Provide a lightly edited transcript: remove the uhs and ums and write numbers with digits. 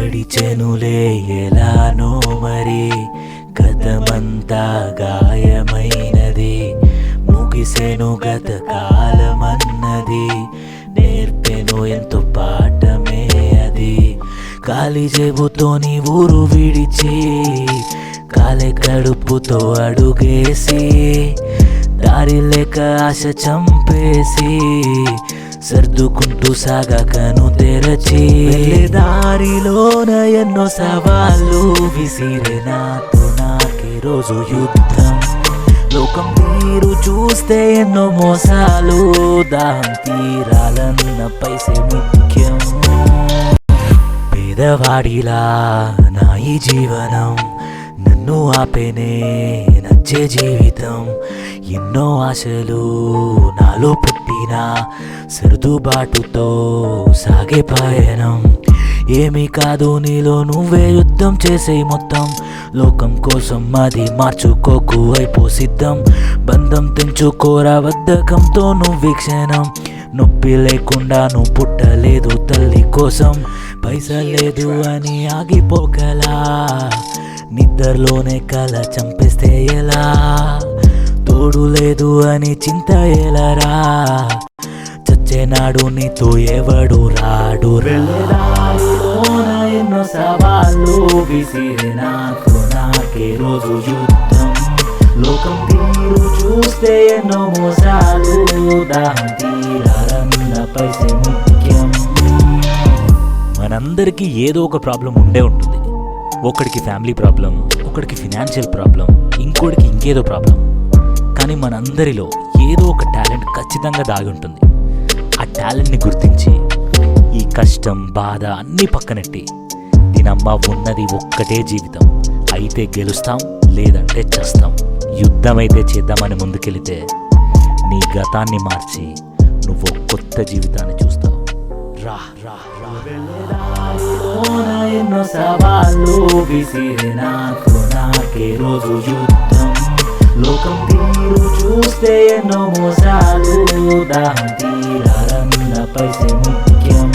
గడిచెనులే ఎలానో మరి గతమంతా గాయమైనది ముగిసెను గత కాలమన్నది నేర్పెను ఎంతో పాఠమే అది కాలి జేబుతోని ఊరు విడిచి కాలే కడుపుతో అడుగేసి దారి లేక ఆశ చంపేసి సర్దుకుంటూ సాగకను తెరచి దారిలోన ఎన్నో సవాళ్ళు విసిరే నాతో నాకే రోజు యుద్ధం లోకం తీరు చూస్తే ఎన్నో మోసాలు దాహం తీరాలన్న పైసే ముఖ్యం పేదవాడిలా నా ఈ జీవనం నన్ను ఆపేనే నచ్చే జీవితం ఎన్నో ఆశలు నాలో పుట్టిన సర్దుబాటుతో సాగే పయనం ఏమీ కాదు నీలో నువ్వే యుద్ధం చేసే మొత్తం లోకం కోసం అది మార్చుకోకు అయిపో సిద్ధం బంధం తెంచుకోరా బద్ధకంతో నువ్వు క్షణం నొప్పి లేకుండా నువ్వు పుట్టలేదు తల్లి కోసం పైసా లేదు అని ఆగిపోగలా నిద్రలోనే కల చంపేస్తే ఎలా తోడు లేదు అని చింత ఎలరా చచ్చేనాడు నీతో ఎవడు రాడు ఎన్నో సవాళ్ళు విసిరే నాతో నాకే రోజు యుద్ధం లోకం తీరు చూస్తే ఎన్నో మోసాలు దాహం తీరాలన్న పైసే ముఖ్యం మనందరికీ ఏదో ఒక ప్రాబ్లం ఉండే ఉంటుంది ఒకడికి ఫ్యామిలీ ప్రాబ్లం ఒకడికి ఫినాన్షియల్ ప్రాబ్లం ఇంకోటికి ఇంకేదో ప్రాబ్లం కానీ మనందరిలో ఏదో ఒక టాలెంట్ ఖచ్చితంగా దాగి ఉంటుంది ఆ టాలెంట్ని గుర్తించి ఈ కష్టం బాధ అన్నీ పక్కనెట్టి దీనమ్మ ఉన్నది ఒక్కటే జీవితం అయితే గెలుస్తాం లేదంటే చేస్తాం యుద్ధం అయితే చేద్దామని ముందుకెళితే నీ గతాన్ని మార్చి నువ్వు కొత్త జీవితాన్ని చూస్తావు రా రా ఎన్నో సవాళ్ళు విసిరే నాతో నాకే రోజు యుద్ధం లోకం తీరు చూస్తే ఎన్నో మోసాలు దాహం తీరాలన్న పైసే ముఖ్యం